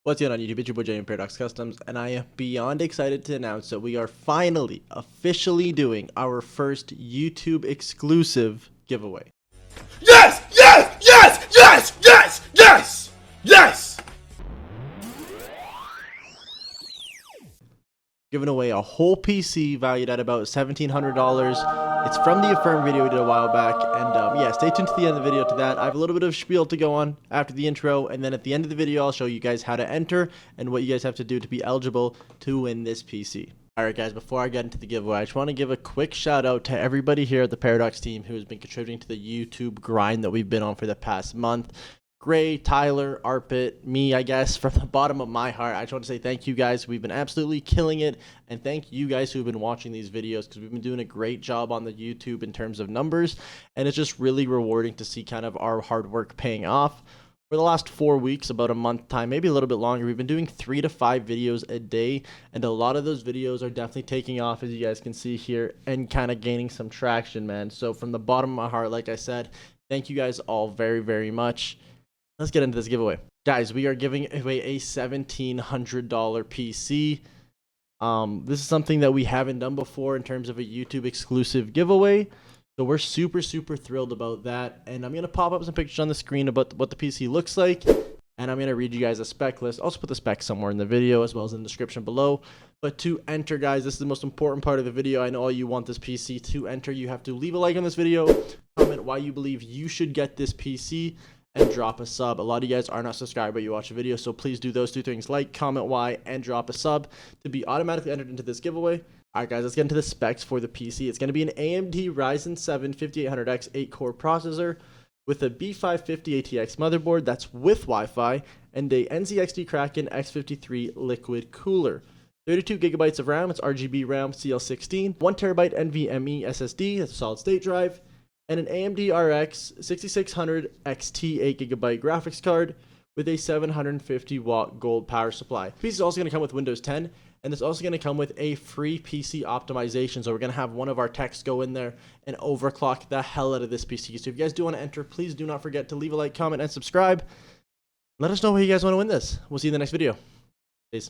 What's going on YouTube? It's your boy Jay Redux Customs, and I am beyond excited to announce that we are finally officially doing our first YouTube exclusive giveaway. Yes! Yes! Yes! Yes! Yes! Yes! Yes! Giving away a whole PC valued at about $1,700. It's from the Affirm video we did a while back, and yeah, stay tuned to the end of the video to that. I have a little bit of spiel to go on after the intro, and then at the end of the video I'll show you guys how to enter and what you guys have to do to be eligible to win this PC. Alright guys, before I get into the giveaway, I just want to give a quick shout out to everybody here at the Paradox team who has been contributing to the YouTube grind that we've been on for the past month. Gray, Tyler, Arpit, me, I guess, from the bottom of my heart, I just want to say thank you guys. We've been absolutely killing it, and thank you guys who have been watching these videos, because we've been doing a great job on the YouTube in terms of numbers, and it's just really rewarding to see kind of our hard work paying off. For the last 4 weeks, about a month time, maybe a little bit longer, we've been doing 3 to 5 videos a day, and a lot of those videos are definitely taking off, as you guys can see here, and kind of gaining some traction, man. So from the bottom of my heart, like I said, thank you guys all very, very much. Let's get into this giveaway. Guys, we are giving away a $1,700 PC. This is something that we haven't done before in terms of a YouTube exclusive giveaway. So we're super thrilled about that. And I'm going to pop up some pictures on the screen about what the PC looks like. And I'm going to read you guys a spec list. I'll also put the specs somewhere in the video as well as in the description below. But to enter, guys, this is the most important part of the video. I know all you want this PC. To enter, you have to leave a like on this video, comment why you believe you should get this PC, and drop a sub. A lot of you guys are not subscribed but you watch the video, so please do those 2 things: like, comment why, and drop a sub to be automatically entered into this giveaway. Alright guys, let's get into the specs for the PC. It's going to be an AMD Ryzen 7 5800X 8-core processor with a B550 ATX motherboard that's with Wi-Fi, and a NZXT Kraken X53 liquid cooler. 32 gigabytes of RAM, it's RGB RAM CL16, 1TB NVMe SSD, that's a solid state drive, and an AMD RX 6600 XT 8GB graphics card with a 750 watt gold power supply. The PC is also going to come with Windows 10, and it's also going to come with a free PC optimization. So we're going to have one of our techs go in there and overclock the hell out of this PC. So if you guys do want to enter, please do not forget to leave a like, comment, and subscribe. Let us know how you guys want to win this. We'll see you in the next video.